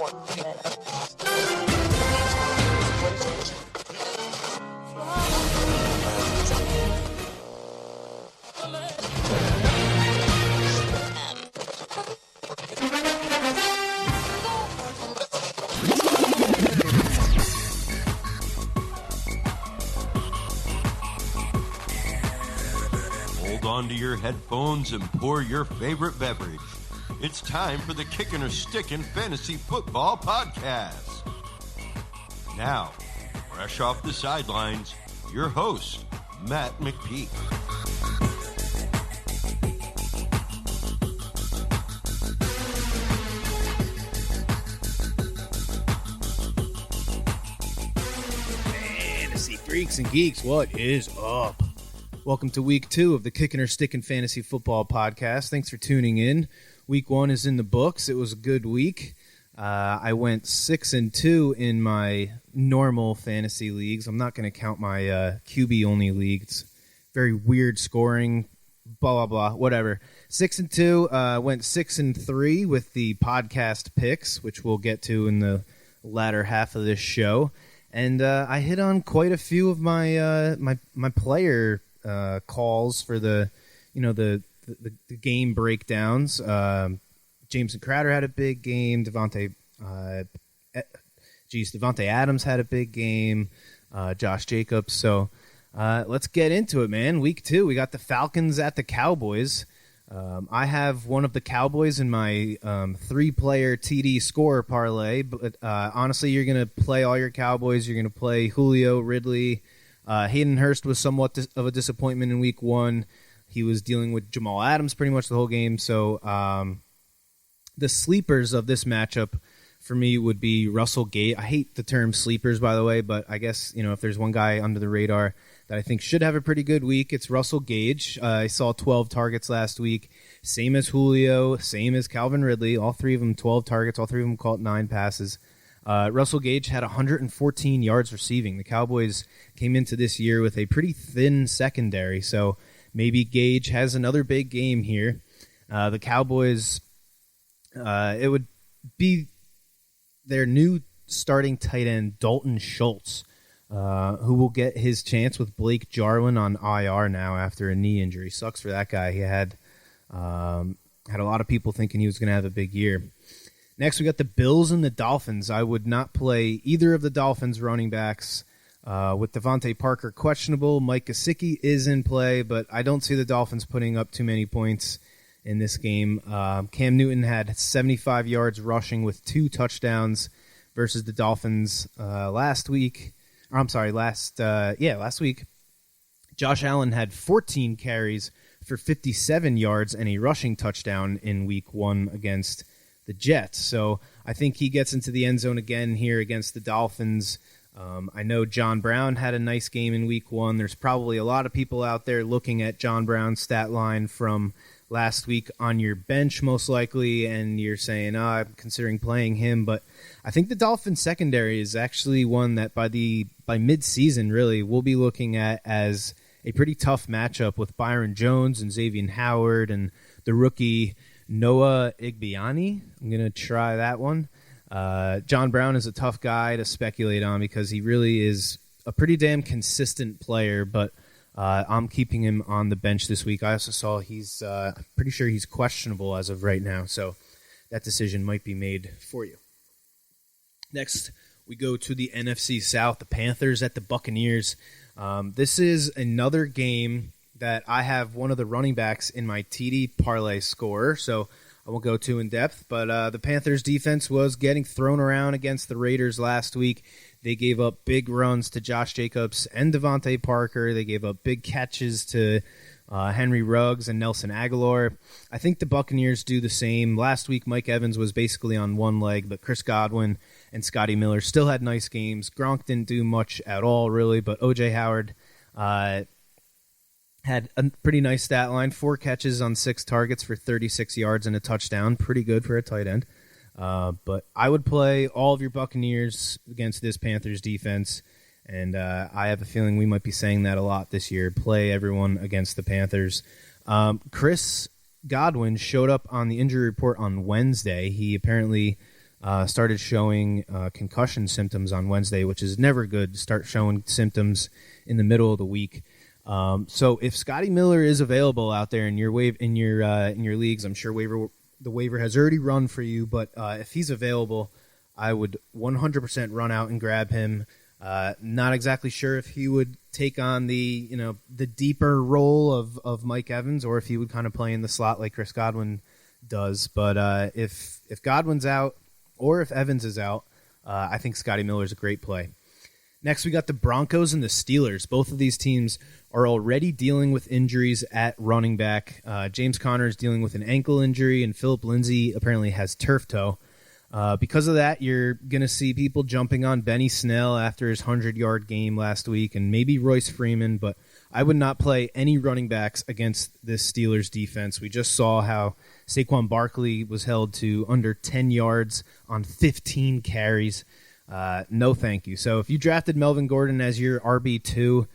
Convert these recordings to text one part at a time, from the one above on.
Onto your headphones and pour your favorite beverage. It's time for the Kickin' or Stickin' Fantasy Football Podcast. Now, fresh off the sidelines, your host, Matt McPeak. Fantasy freaks and geeks, what is up? Welcome to week 2 of the Kickin' or Stickin' Fantasy Football Podcast. Thanks for tuning in. Week 1 is in the books. It was a good week. I went 6-2 in my normal fantasy leagues. I'm not going to count my QB-only league. It's very weird scoring, blah, blah, blah, whatever. 6-2, went 6-3 with the podcast picks, which we'll get to in the latter half of this show. And I hit on quite a few of my my player calls for the game breakdowns. Jameson Crowder had a big game. Devontae Adams had a big game. Josh Jacobs. So let's get into it, man. Week 2, we got the Falcons at the Cowboys. I have one of the Cowboys in my 3-player TD score parlay, but honestly, you're going to play all your Cowboys. You're going to play Julio, Ridley. Hayden Hurst was somewhat of a disappointment in week 1. He was dealing with Jamal Adams pretty much the whole game. So the sleepers of this matchup for me would be Russell Gage. I hate the term sleepers, by the way, but I guess if there's one guy under the radar that I think should have a pretty good week, it's Russell Gage. I saw 12 targets last week. Same as Julio, same as Calvin Ridley. All 3 of them 12 targets. All 3 of them caught 9 passes. Russell Gage had 114 yards receiving. The Cowboys came into this year with a pretty thin secondary, so maybe Gage has another big game here. The Cowboys, it would be their new starting tight end, Dalton Schultz, who will get his chance with Blake Jarwin on IR now after a knee injury. Sucks for that guy. He had a lot of people thinking he was going to have a big year. Next, we got the Bills and the Dolphins. I would not play either of the Dolphins running backs. With Devontae Parker questionable, Mike Gesicki is in play, but I don't see the Dolphins putting up too many points in this game. Cam Newton had 75 yards rushing with 2 touchdowns versus the Dolphins last week. Last week. Josh Allen had 14 carries for 57 yards and a rushing touchdown in week 1 against the Jets. So I think he gets into the end zone again here against the Dolphins. I know John Brown had a nice game in week 1. There's probably a lot of people out there looking at John Brown's stat line from last week on your bench most likely, and you're saying, I'm considering playing him. But I think the Dolphins secondary is actually one that by mid-season really we'll be looking at as a pretty tough matchup with Byron Jones and Xavier Howard and the rookie Noah Igbiani. I'm going to try that one. John Brown is a tough guy to speculate on because he really is a pretty damn consistent player, but I'm keeping him on the bench this week. I also saw he's pretty sure he's questionable as of right now, so that decision might be made for you. Next, we go to the NFC South, the Panthers at the Buccaneers. This is another game that I have one of the running backs in my TD parlay score, so I won't go too in-depth, but the Panthers defense was getting thrown around against the Raiders last week. They gave up big runs to Josh Jacobs and Devontae Parker. They gave up big catches to Henry Ruggs and Nelson Aguilar. I think the Buccaneers do the same. Last week, Mike Evans was basically on one leg, but Chris Godwin and Scotty Miller still had nice games. Gronk didn't do much at all, really, but O.J. Howard had a pretty nice stat line, 4 catches on 6 targets for 36 yards and a touchdown. Pretty good for a tight end. But I would play all of your Buccaneers against this Panthers defense, and I have a feeling we might be saying that a lot this year. Play everyone against the Panthers. Chris Godwin showed up on the injury report on Wednesday. He apparently started showing concussion symptoms on Wednesday, which is never good to start showing symptoms in the middle of the week. So if Scotty Miller is available out there in your leagues, I'm sure the waiver has already run for you, but if he's available, I would 100% run out and grab him. Not exactly sure if he would take on the deeper role of Mike Evans, or if he would kind of play in the slot like Chris Godwin does. But if Godwin's out or if Evans is out, I think Scotty Miller is a great play. Next, we got the Broncos and the Steelers. Both of these teams are already dealing with injuries at running back. James Conner is dealing with an ankle injury, and Philip Lindsay apparently has turf toe. Because of that, you're going to see people jumping on Benny Snell after his 100-yard game last week, and maybe Royce Freeman, but I would not play any running backs against this Steelers defense. We just saw how Saquon Barkley was held to under 10 yards on 15 carries. No thank you. So if you drafted Melvin Gordon as your RB2,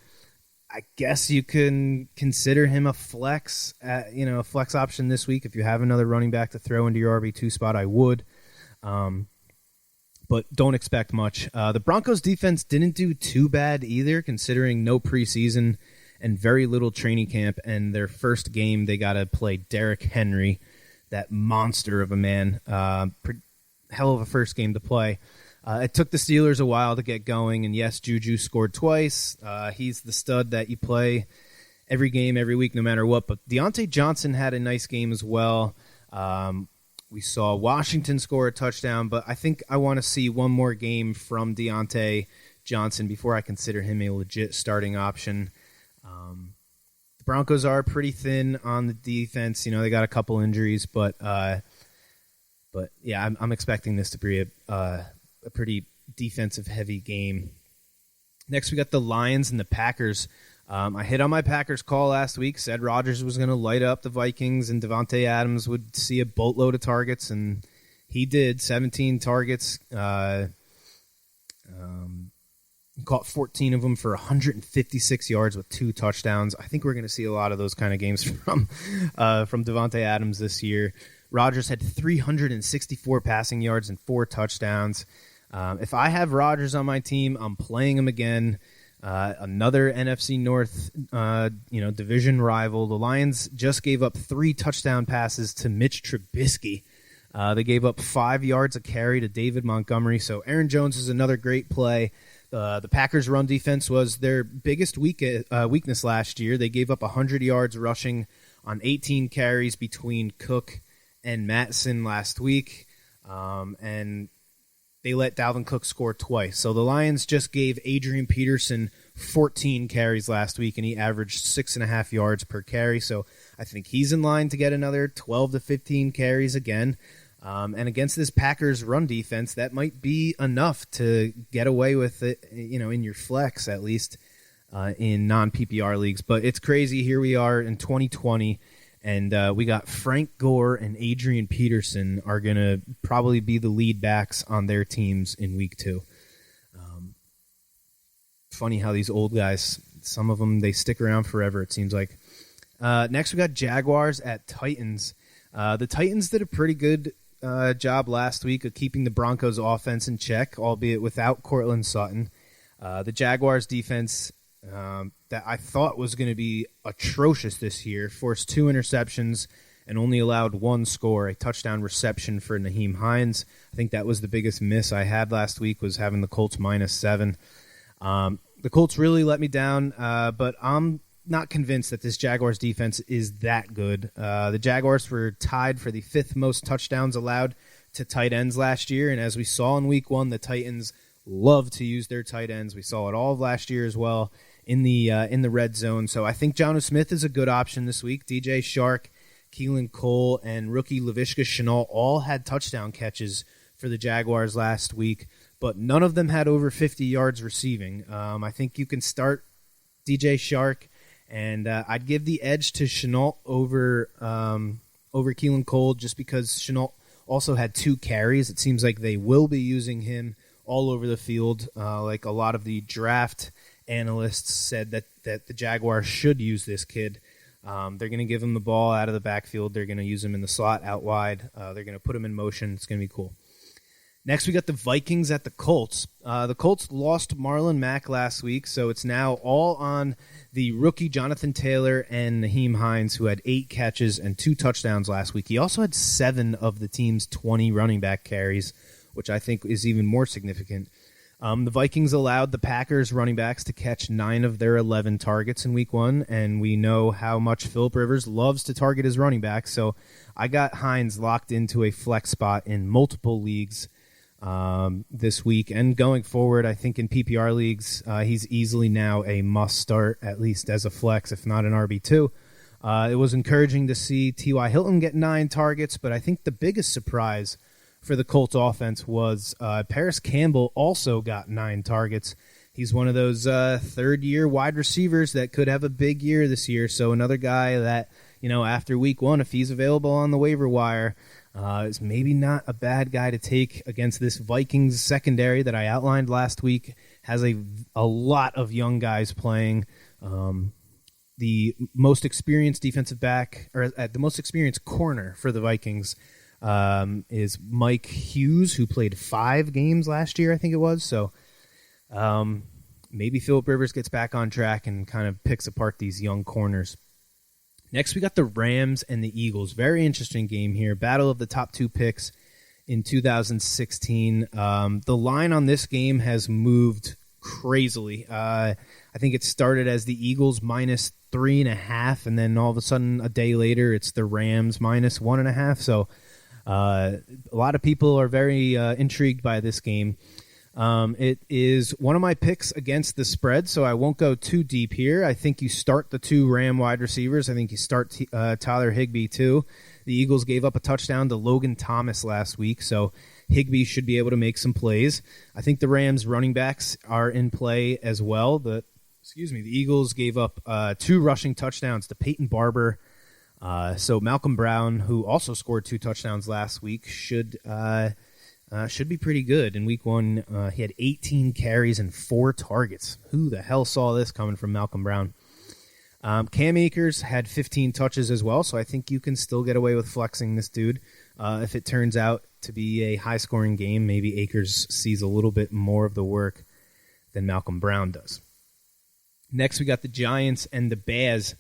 I guess you can consider him a flex, a flex option this week. If you have another running back to throw into your RB2 spot, I would. But don't expect much. The Broncos defense didn't do too bad either, considering no preseason and very little training camp. And their first game, they got to play Derrick Henry, that monster of a man. Hell of a first game to play. It took the Steelers a while to get going, and yes, Juju scored twice. He's the stud that you play every game, every week, no matter what. But Deontay Johnson had a nice game as well. We saw Washington score a touchdown, but I think I want to see one more game from Deontay Johnson before I consider him a legit starting option. The Broncos are pretty thin on the defense. They got a couple injuries, but yeah, I'm expecting this to be a pretty defensive-heavy game. Next, we got the Lions and the Packers. I hit on my Packers call last week, said Rodgers was going to light up the Vikings and Devontae Adams would see a boatload of targets, and he did. 17 targets. Caught 14 of them for 156 yards with 2 touchdowns. I think we're going to see a lot of those kind of games from Devontae Adams this year. Rodgers had 364 passing yards and 4 touchdowns. If I have Rodgers on my team, I'm playing him again. Another NFC North, division rival. The Lions just gave up 3 touchdown passes to Mitch Trubisky. They gave up 5 yards a carry to David Montgomery. So Aaron Jones is another great play. The Packers' run defense was their biggest weakness last year. They gave up 100 yards rushing on 18 carries between Cook and Mattison last week. And they let Dalvin Cook score twice. So the Lions just gave Adrian Peterson 14 carries last week, and he averaged 6.5 yards per carry. So I think he's in line to get another 12 to 15 carries again. And against this Packers run defense, that might be enough to get away with it, in your flex at least, in non-PPR leagues. But it's crazy. Here we are in 2020. And we got Frank Gore and Adrian Peterson are going to probably be the lead backs on their teams in week 2. Funny how these old guys, some of them, they stick around forever, it seems like. Next, we got Jaguars at Titans. The Titans did a pretty good job last week of keeping the Broncos' offense in check, albeit without Cortland Sutton. The Jaguars' defense that I thought was going to be atrocious this year forced 2 interceptions and only allowed 1 score, a touchdown reception for Naheem Hines. I think that was the biggest miss I had last week, was having the Colts -7. The Colts really let me down, but I'm not convinced that this Jaguars defense is that good. The Jaguars were tied for the 5th most touchdowns allowed to tight ends last year, and as we saw in week 1, the Titans love to use their tight ends. We saw it all of last year as well in the red zone. So I think Jonnu Smith is a good option this week. DJ Shark, Keelan Cole, and rookie Laviska Shenault all had touchdown catches for the Jaguars last week, but none of them had over 50 yards receiving. I think you can start DJ Shark, and I'd give the edge to Shenault over Keelan Cole just because Shenault also had 2 carries. It seems like they will be using him all over the field, like a lot of the draft analysts said that the Jaguars should use this kid. They're going to give him the ball out of the backfield. They're going to use him in the slot out wide. They're going to put him in motion. It's going to be cool. Next, we got the Vikings at the Colts. The Colts lost Marlon Mack last week, so it's now all on the rookie Jonathan Taylor and Naheem Hines, who had 8 catches and 2 touchdowns last week. He also had 7 of the team's 20 running back carries, which I think is even more significant. The Vikings allowed the Packers running backs to catch 9 of their 11 targets in week 1, and we know how much Phillip Rivers loves to target his running backs, so I got Hines locked into a flex spot in multiple leagues this week. And going forward, I think in PPR leagues, he's easily now a must-start, at least as a flex, if not an RB2. It was encouraging to see T.Y. Hilton get 9 targets, but I think the biggest surprise for the Colts offense was Paris Campbell also got 9 targets. He's one of those third-year wide receivers that could have a big year this year. So another guy that, after week 1, if he's available on the waiver wire, is maybe not a bad guy to take against this Vikings secondary that I outlined last week. Has a lot of young guys playing. The most experienced defensive back, or the most experienced corner for the Vikings, is Mike Hughes, who played 5 games last year, I think it was. So maybe Phillip Rivers gets back on track and kind of picks apart these young corners. Next, we got the Rams and the Eagles. Very interesting game here. Battle of the top 2 picks in 2016. The line on this game has moved crazily. I think it started as the Eagles minus 3.5, and then all of a sudden, a day later, it's the Rams minus 1.5. So a lot of people are very intrigued by this game. It is one of my picks against the spread, so I won't go too deep here. I think you start the 2 Ram wide receivers. I think you start Tyler Higbee too. The Eagles gave up a touchdown to Logan Thomas last week, so Higbee should be able to make some plays. I think the Rams running backs are in play as well. The Eagles gave up 2 rushing touchdowns to Peyton Barber. So Malcolm Brown, who also scored 2 touchdowns last week, should be pretty good. In week 1, he had 18 carries and 4 targets. Who the hell saw this coming from Malcolm Brown? Cam Akers had 15 touches as well, so I think you can still get away with flexing this dude. If it turns out to be a high-scoring game, maybe Akers sees a little bit more of the work than Malcolm Brown does. Next, we got the Giants and the Bears.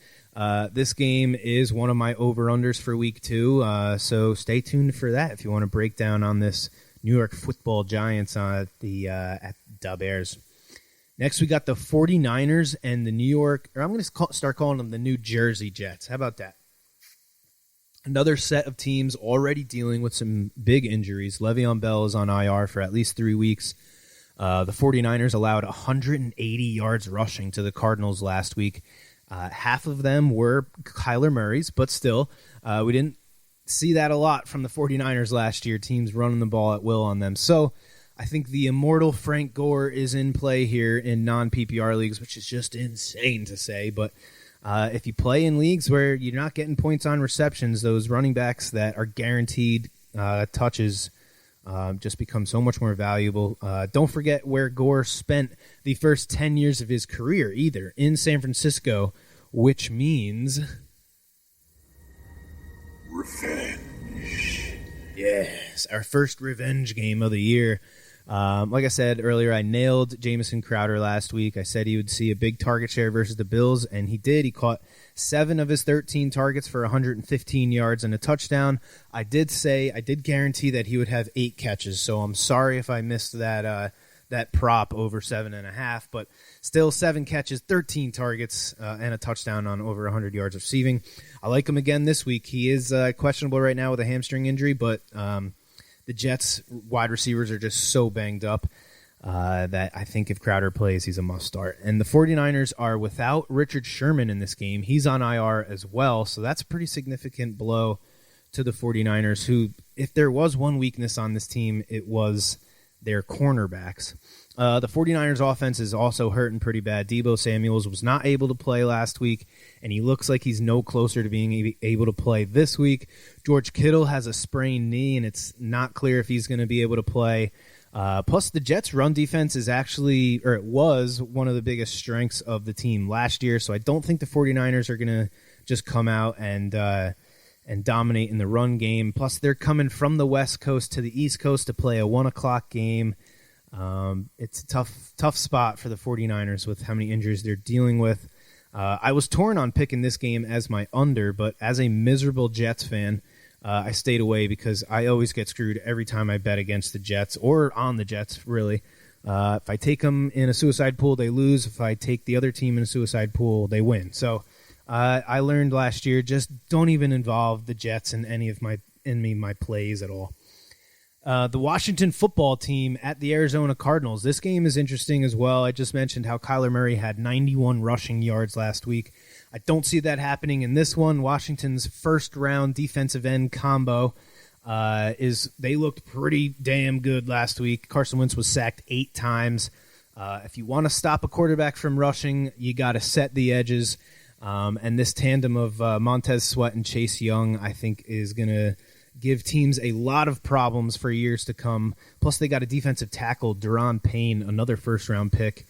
This game is one of my over-unders for week 2, so stay tuned for that if you want to break down on this New York Football Giants at the Bears. Next, we got the 49ers and the I'm going to start calling them the New Jersey Jets. How about that? Another set of teams already dealing with some big injuries. Le'Veon Bell is on IR for at least 3 weeks. The 49ers allowed 180 yards rushing to the Cardinals last week. Half of them were Kyler Murray's, but still, we didn't see that a lot from the 49ers last year, teams running the ball at will on them. So I think the immortal Frank Gore is in play here in non-PPR leagues, which is just insane to say. But if you play in leagues where you're not getting points on receptions, those running backs that are guaranteed touches just become so much more valuable. Don't forget where Gore spent the first 10 years of his career, either in San Francisco, which means revenge. Yes, our first revenge game of the year. Like I said earlier, I nailed Jamison Crowder last week. I said he would see a big target share versus the Bills, and he did. He caught 7 of his 13 targets for 115 yards and a touchdown. I did guarantee that he would have 8 catches, so I'm sorry if I missed that prop over 7.5, but still 7 catches, 13 targets, and a touchdown on over 100 yards receiving. I like him again this week. He is questionable right now with a hamstring injury, but the Jets wide receivers are just so banged up that I think if Crowder plays, he's a must-start. And the 49ers are without Richard Sherman in this game. He's on IR as well, so that's a pretty significant blow to the 49ers, who, if there was one weakness on this team, it was their cornerbacks. The 49ers offense is also hurting pretty bad. Deebo Samuels was not able to play last week, and he looks like he's no closer to being able to play this week. George Kittle has a sprained knee, and it's not clear if he's going to be able to play. Plus, the Jets' run defense it was one of the biggest strengths of the team last year, so I don't think the 49ers are going to just come out and and dominate in the run game. Plus, they're coming from the West Coast to the East Coast to play a 1 o'clock game. It's a tough spot for the 49ers with how many injuries they're dealing with. I was torn on picking this game as my under, but as a miserable Jets fan, I stayed away because I always get screwed every time I bet against the Jets or on the Jets, really. If I take them in a suicide pool, they lose. If I take the other team in a suicide pool, they win. So I learned last year, just don't even involve the Jets in any of my plays at all. The Washington football team at the Arizona Cardinals. This game is interesting as well. I just mentioned how Kyler Murray had 91 rushing yards last week. I don't see that happening in this one. Washington's first-round defensive end combo they looked pretty damn good last week. Carson Wentz was sacked 8 times. If you want to stop a quarterback from rushing, you got to set the edges. And this tandem of Montez Sweat and Chase Young, I think, is going to give teams a lot of problems for years to come. Plus, they got a defensive tackle, Deron Payne, another first-round pick.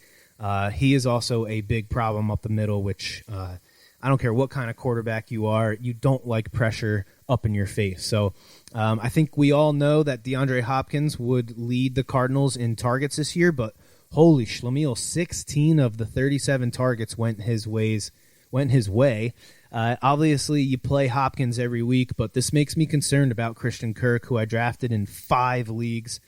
He is also a big problem up the middle, which I don't care what kind of quarterback you are, you don't like pressure up in your face. So I think we all know that DeAndre Hopkins would lead the Cardinals in targets this year, but holy Schlemiel, 16 of the 37 targets went his way. Obviously, you play Hopkins every week, but this makes me concerned about Christian Kirk, who I drafted in 5 leagues.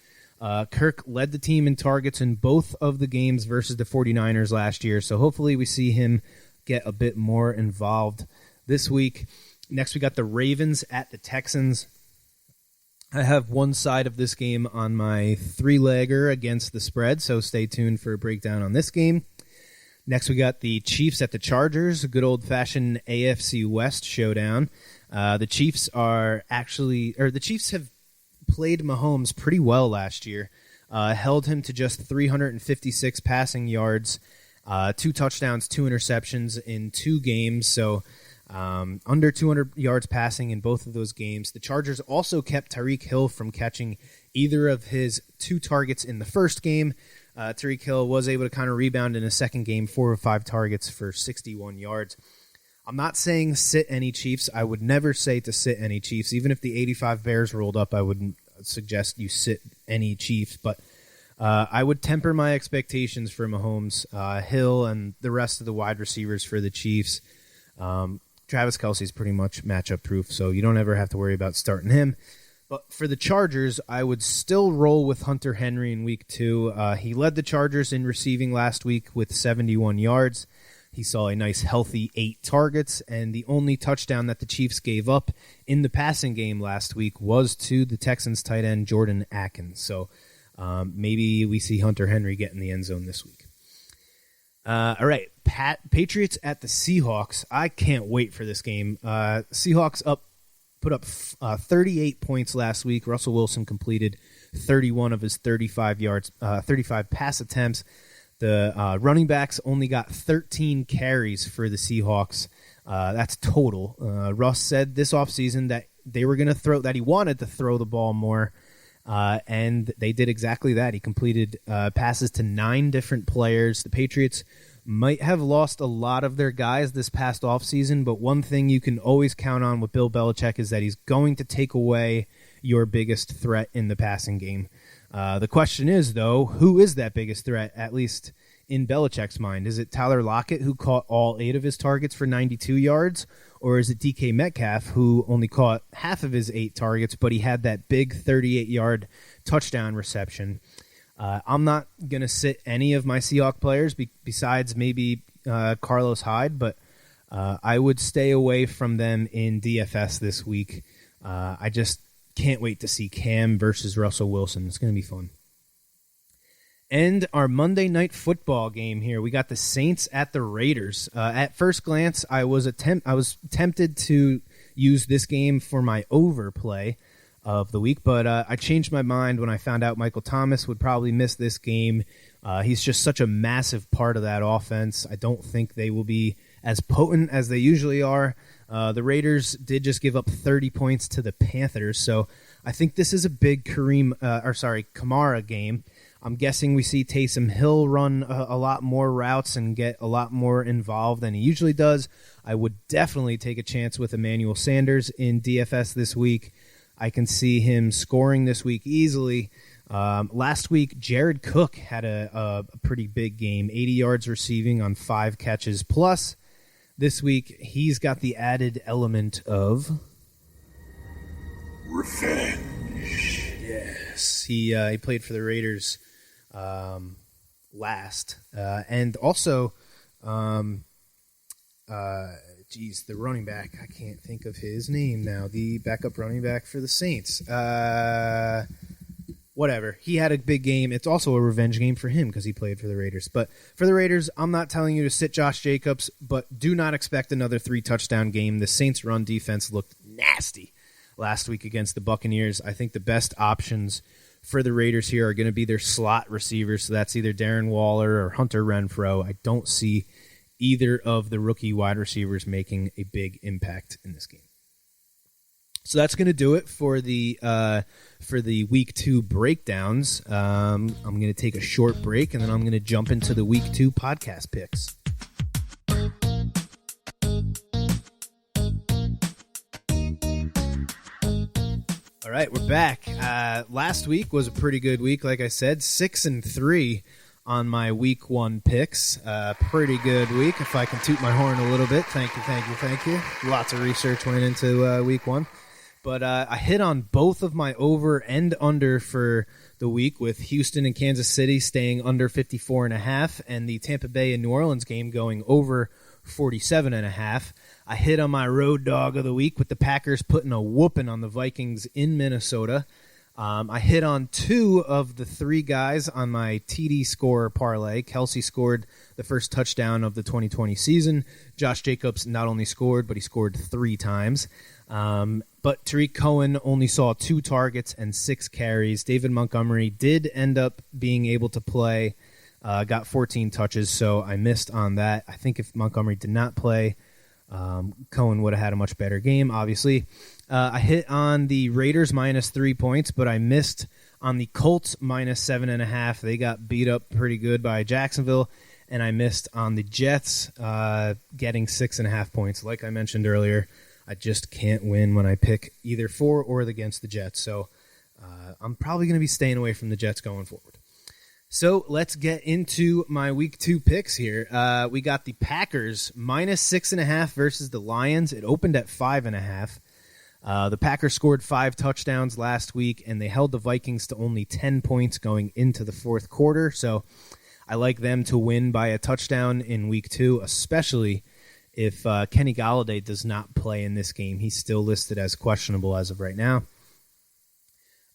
Kirk led the team in targets in both of the games versus the 49ers last year, so hopefully we see him get a bit more involved this week. Next, we got the Ravens at the Texans. I have one side of this game on my 3-legger against the spread, so stay tuned for a breakdown on this game. Next, we got the Chiefs at the Chargers, a good old-fashioned AFC West showdown. The Chiefs have played Mahomes pretty well last year, held him to just 356 passing yards, 2 touchdowns, 2 interceptions in 2 games, so under 200 yards passing in both of those games. The Chargers also kept Tyreek Hill from catching either of his 2 targets in the first game. Tyreek Hill was able to kind of rebound in a second game, 4 of 5 targets for 61 yards. I'm not saying sit any Chiefs. I would never say to sit any Chiefs. Even if the 85 Bears rolled up, I wouldn't suggest you sit any Chiefs, but I would temper my expectations for Mahomes, Hill, and the rest of the wide receivers for the Chiefs. Travis Kelce's pretty much matchup proof, so you don't ever have to worry about starting him. But for the Chargers, I would still roll with Hunter Henry in Week 2. He led the Chargers in receiving last week with 71 yards. He saw a nice, healthy 8 targets, and the only touchdown that the Chiefs gave up in the passing game last week was to the Texans tight end Jordan Akins. So maybe we see Hunter Henry get in the end zone this week. All right, Patriots at the Seahawks. I can't wait for this game. Seahawks put up 38 points last week. Russell Wilson completed 31 of his 35 pass attempts. The running backs only got 13 carries for the Seahawks. That's total. Russ said this offseason that he wanted to throw the ball more. And they did exactly that. He completed passes to 9 different players. The Patriots might have lost a lot of their guys this past offseason, but one thing you can always count on with Bill Belichick is that he's going to take away your biggest threat in the passing game. The question is, though, who is that biggest threat, at least in Belichick's mind? Is it Tyler Lockett, who caught all 8 of his targets for 92 yards? Or is it DK Metcalf, who only caught half of his 8 targets, but he had that big 38-yard touchdown reception? I'm not going to sit any of my Seahawks players besides maybe Carlos Hyde, but I would stay away from them in DFS this week. I just can't wait to see Cam versus Russell Wilson. It's going to be fun. And our Monday Night Football game here, we got the Saints at the Raiders. At first glance, I was tempted to use this game for my overplay of the week, but I changed my mind when I found out Michael Thomas would probably miss this game. He's just such a massive part of that offense. I don't think they will be as potent as they usually are. The Raiders did just give up 30 points to the Panthers, so I think this is a big Kamara game. I'm guessing we see Taysom Hill run a lot more routes and get a lot more involved than he usually does. I would definitely take a chance with Emmanuel Sanders in DFS this week. I can see him scoring this week easily. Last week, Jared Cook had a pretty big game, 80 yards receiving on 5 catches. Plus, this week, he's got the added element of revenge. Yes, he played for the Raiders last. And also, the running back, I can't think of his name now, the backup running back for the Saints. Whatever. He had a big game. It's also a revenge game for him because he played for the Raiders. But for the Raiders, I'm not telling you to sit Josh Jacobs, but do not expect another 3-touchdown game. The Saints' run defense looked nasty last week against the Buccaneers. I think the best options for the Raiders here are going to be their slot receivers, so that's either Darren Waller or Hunter Renfrow. I don't see either of the rookie wide receivers making a big impact in this game. So that's going to do it for the Week 2 breakdowns. I'm going to take a short break, and then I'm going to jump into the Week 2 podcast picks. All right, we're back. Last week was a pretty good week, like I said, 6-3 on my Week 1 picks. Pretty good week, if I can toot my horn a little bit. Thank you. Lots of research went into Week 1. But I hit on both of my over and under for the week, with Houston and Kansas City staying under 54.5 and the Tampa Bay and New Orleans game going over 47.5. I hit on my road dog of the week with the Packers putting a whooping on the Vikings in Minnesota. I hit on 2 of the 3 guys on my TD score parlay. Kelsey scored the first touchdown of the 2020 season. Josh Jacobs not only scored, but he scored 3 times. But Tariq Cohen only saw 2 targets and 6 carries. David Montgomery did end up being able to play, got 14 touches, so I missed on that. I think if Montgomery did not play, Cohen would have had a much better game, obviously. I hit on the Raiders minus 3 points, but I missed on the Colts minus 7.5. They got beat up pretty good by Jacksonville, and I missed on the Jets getting 6.5 points. Like I mentioned earlier, I just can't win when I pick either for or against the Jets, so I'm probably going to be staying away from the Jets going forward. So let's get into my Week 2 picks here. We got the Packers minus 6.5 versus the Lions. It opened at 5.5. The Packers scored 5 touchdowns last week, and they held the Vikings to only 10 points going into the fourth quarter. So I like them to win by a touchdown in Week 2, especially if Kenny Golladay does not play in this game. He's still listed as questionable as of right now.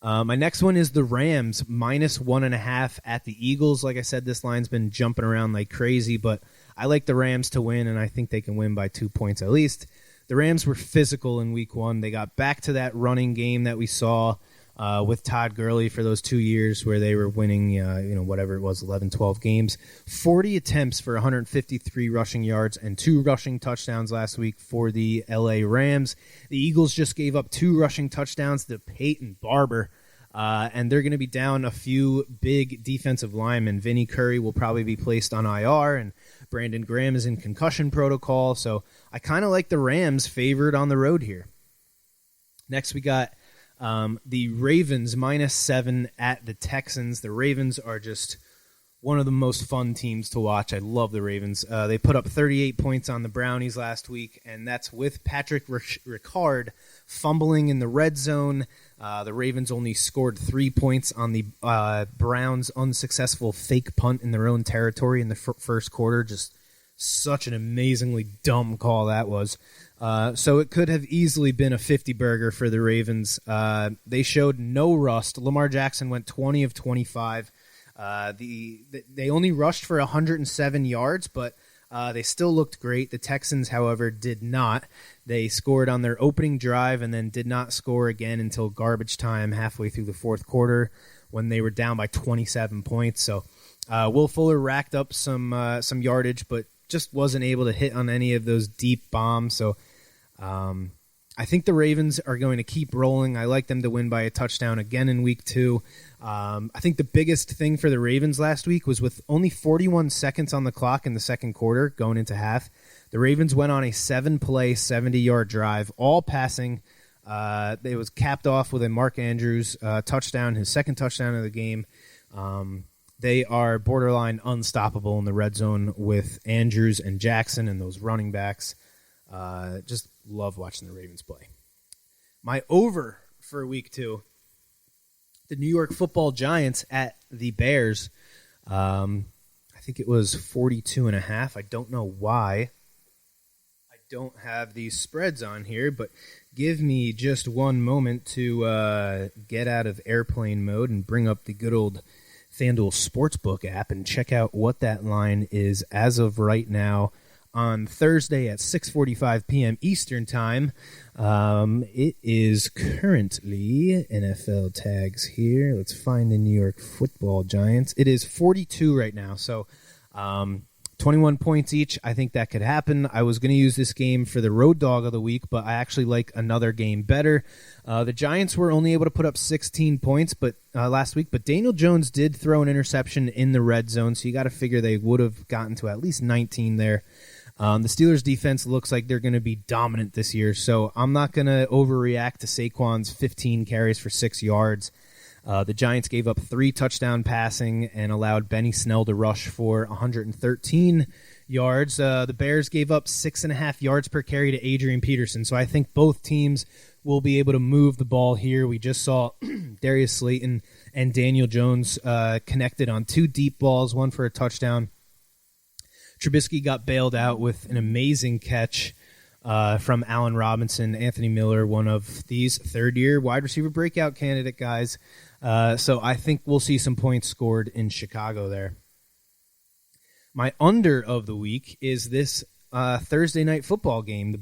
My next one is the Rams, minus 1.5 at the Eagles. Like I said, this line's been jumping around like crazy, but I like the Rams to win, and I think they can win by 2 points at least. The Rams were physical in Week 1. They got back to that running game that we saw with Todd Gurley for those 2 years where they were winning, whatever it was, 11, 12 games. 40 attempts for 153 rushing yards and 2 rushing touchdowns last week for the LA Rams. The Eagles just gave up 2 rushing touchdowns to Peyton Barber, and they're going to be down a few big defensive linemen. Vinny Curry will probably be placed on IR, and Brandon Graham is in concussion protocol, so I kind of like the Rams favored on the road here. Next, we got the Ravens minus 7 at the Texans. The Ravens are just one of the most fun teams to watch. I love the Ravens. They put up 38 points on the Brownies last week, and that's with Patrick Ricard fumbling in the red zone. The Ravens only scored 3 points on the Browns' unsuccessful fake punt in their own territory in the first quarter. Just such an amazingly dumb call that was. So it could have easily been a 50-burger for the Ravens. They showed no rust. Lamar Jackson went 20 of 25. They only rushed for 107 yards, but they still looked great. The Texans, however, did not. They scored on their opening drive and then did not score again until garbage time halfway through the fourth quarter when they were down by 27 points. So Will Fuller racked up some yardage, but just wasn't able to hit on any of those deep bombs. So I I think the Ravens are going to keep rolling. I like them to win by a touchdown again in week 2. I think the biggest thing for the Ravens last week was with only 41 seconds on the clock in the second quarter going into half, the Ravens went on a 7-play, 70-yard drive, all passing. It was capped off with a Mark Andrews touchdown, his second touchdown of the game. They are borderline unstoppable in the red zone with Andrews and Jackson and those running backs. Just love watching the Ravens play. My over for week 2, the New York Football Giants at the Bears. I think it was 42.5. I don't know why I don't have these spreads on here, but give me just one moment to get out of airplane mode and bring up the good old FanDuel Sportsbook app and check out what that line is as of right now on Thursday at 6:45 p.m. Eastern Time. It is currently NFL tags here. Let's find the New York Football Giants. It is 42 right now, so 21 points each. I think that could happen. I was going to use this game for the road dog of the week, but I actually like another game better. The Giants were only able to put up 16 points last week, but Daniel Jones did throw an interception in the red zone, so you got to figure they would have gotten to at least 19 there. The Steelers' defense looks like they're going to be dominant this year, so I'm not going to overreact to Saquon's 15 carries for 6 yards. The Giants gave up 3 touchdown passing and allowed Benny Snell to rush for 113 yards. The Bears gave up 6.5 yards per carry to Adrian Peterson, so I think both teams will be able to move the ball here. We just saw Darius Slayton and Daniel Jones connected on 2 deep balls, one for a touchdown. Trubisky got bailed out with an amazing catch from Allen Robinson. Anthony Miller, one of these third-year wide receiver breakout candidate guys. So I think we'll see some points scored in Chicago there. My under of the week is this Thursday night football game, the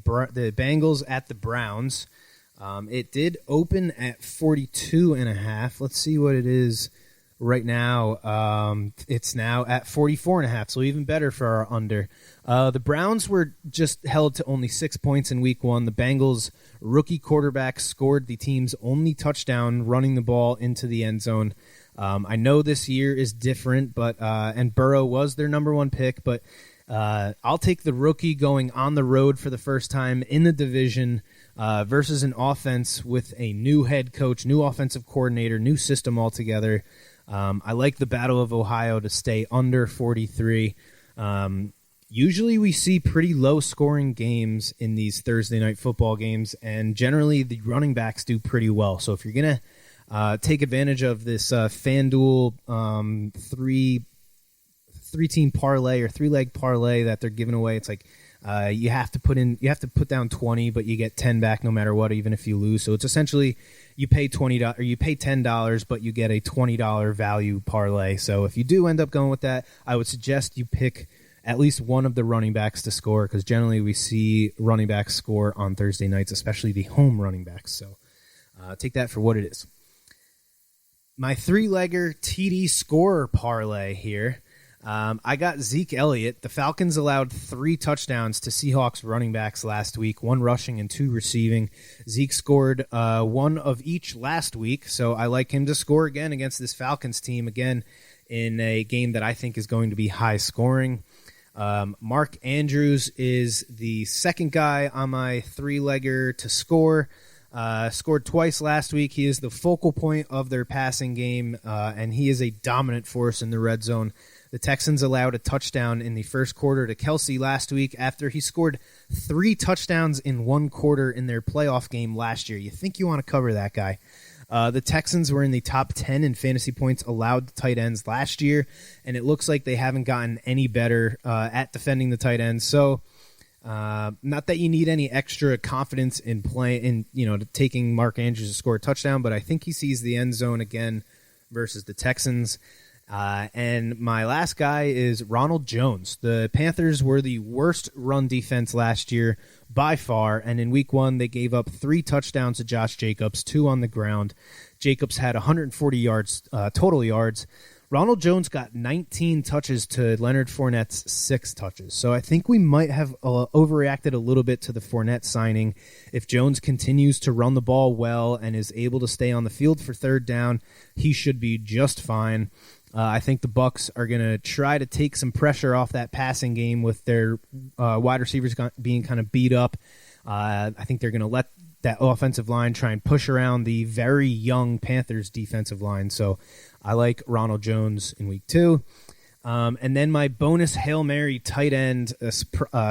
Bengals at the Browns. It did open at 42.5. Let's see what it is right now. It's now at 44.5, so even better for our under. The Browns were just held to only 6 points in week 1. The Bengals' rookie quarterback scored the team's only touchdown running the ball into the end zone. I know this year is different, and Burrow was their number 1 pick, but I'll take the rookie going on the road for the first time in the division versus an offense with a new head coach, new offensive coordinator, new system altogether. I like the Battle of Ohio to stay under 43. Usually we see pretty low-scoring games in these Thursday night football games, and generally the running backs do pretty well. So if you're going to take advantage of this FanDuel three-team parlay or 3-leg parlay that they're giving away, it's like you have to put down 20, but you get 10 back no matter what, even if you lose. So it's essentially you pay $20 or you pay $10, but you get a $20 value parlay. So if you do end up going with that, I would suggest you pick at least one of the running backs to score, because generally we see running backs score on Thursday nights, especially the home running backs. So take that for what it is. My 3-legger TD scorer parlay here. I got Zeke Elliott. The Falcons allowed 3 touchdowns to Seahawks running backs last week, 1 rushing and 2 receiving. Zeke scored 1 of each last week, so I like him to score again against this Falcons team, again in a game that I think is going to be high scoring. Mark Andrews is the second guy on my 3-legger to score. Scored twice last week. He is the focal point of their passing game, and he is a dominant force in the red zone. The Texans allowed a touchdown in the first quarter to Kelsey last week after he scored 3 touchdowns in 1 quarter in their playoff game last year. You think you want to cover that guy. The Texans were in the top 10 in fantasy points allowed to tight ends last year, and it looks like they haven't gotten any better at defending the tight ends. So not that you need any extra confidence in taking Mark Andrews to score a touchdown, but I think he sees the end zone again versus the Texans. And my last guy is Ronald Jones. The Panthers were the worst run defense last year by far, and in week 1 they gave up 3 touchdowns to Josh Jacobs, 2 on the ground. Jacobs had 140 yards, total yards. Ronald Jones got 19 touches to Leonard Fournette's 6 touches. So I think we might have overreacted a little bit to the Fournette signing. If Jones continues to run the ball well and is able to stay on the field for third down, he should be just fine. I think the Bucs are going to try to take some pressure off that passing game with their wide receivers being kind of beat up. I think they're going to let that offensive line try and push around the very young Panthers defensive line. So I like Ronald Jones in week 2. And then my bonus Hail Mary tight end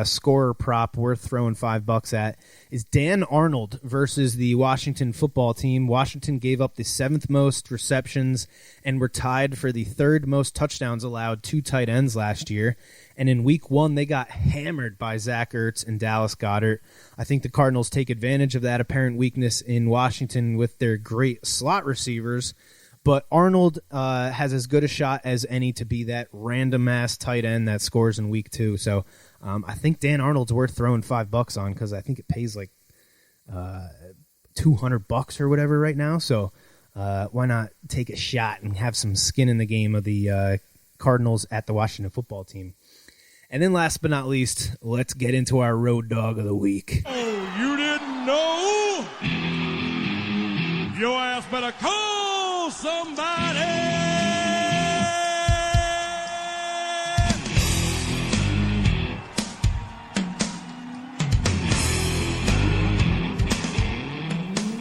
scorer prop worth throwing $5 at is Dan Arnold versus the Washington football team. Washington gave up the 7th most receptions and were tied for the 3rd most touchdowns allowed to tight ends last year. And in week 1, they got hammered by Zach Ertz and Dallas Goedert. I think the Cardinals take advantage of that apparent weakness in Washington with their great slot receivers. But Arnold has as good a shot as any to be that random-ass tight end that scores in week 2. So I think Dan Arnold's worth throwing $5 on because I think it pays like $200 or whatever right now. So why not take a shot and have some skin in the game of the Cardinals at the Washington football team? And then last but not least, let's get into our road dog of the week. Oh, you didn't know? Your ass better call somebody.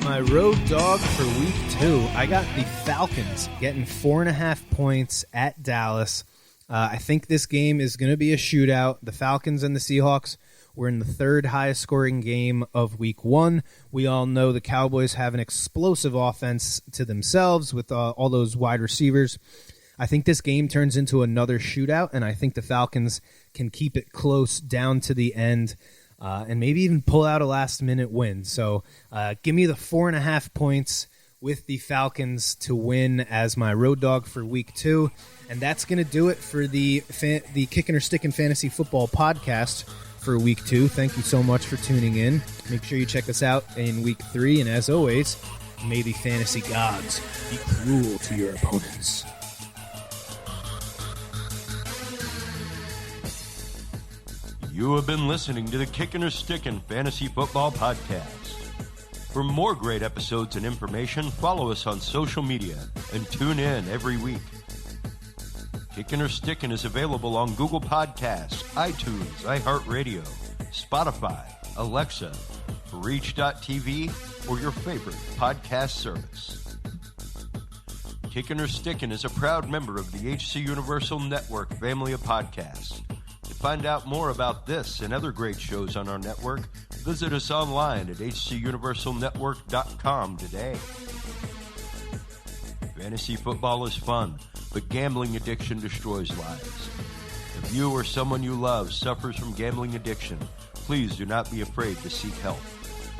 My road dog for week 2, I got the Falcons getting 4.5 points at Dallas. I think this game is going to be a shootout. The Falcons and the Seahawks were in the 3rd highest scoring game of week 1. We all know the Cowboys have an explosive offense to themselves with all those wide receivers. I think this game turns into another shootout, and I think the Falcons can keep it close down to the end and maybe even pull out a last-minute win. So give me the 4.5 points with the Falcons to win as my road dog for week 2. And that's going to do it for the Kickin' or Stickin' Fantasy Football podcast for week 2. Thank you so much for tuning in. Make sure you check us out in week 3. And as always, may the fantasy gods be cruel to your opponents. You have been listening to the Kickin' or Stickin' Fantasy Football Podcast. For more great episodes and information, follow us on social media and tune in every week. Kickin' or Stickin' is available on Google Podcasts, iTunes, iHeartRadio, Spotify, Alexa, Reach.tv, or your favorite podcast service. Kickin' or Stickin' is a proud member of the HC Universal Network family of podcasts. To find out more about this and other great shows on our network, visit us online at hcuniversalnetwork.com today. Fantasy football is fun, but gambling addiction destroys lives. If you or someone you love suffers from gambling addiction, please do not be afraid to seek help.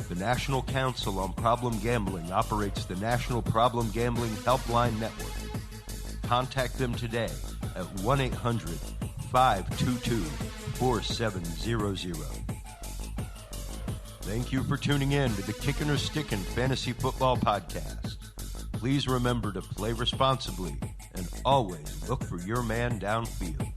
The National Council on Problem Gambling operates the National Problem Gambling Helpline Network. Contact them today at 1-800-522-4700. Thank you for tuning in to the Kickin' or Stickin' Fantasy Football Podcast. Please remember to play responsibly and always look for your man downfield.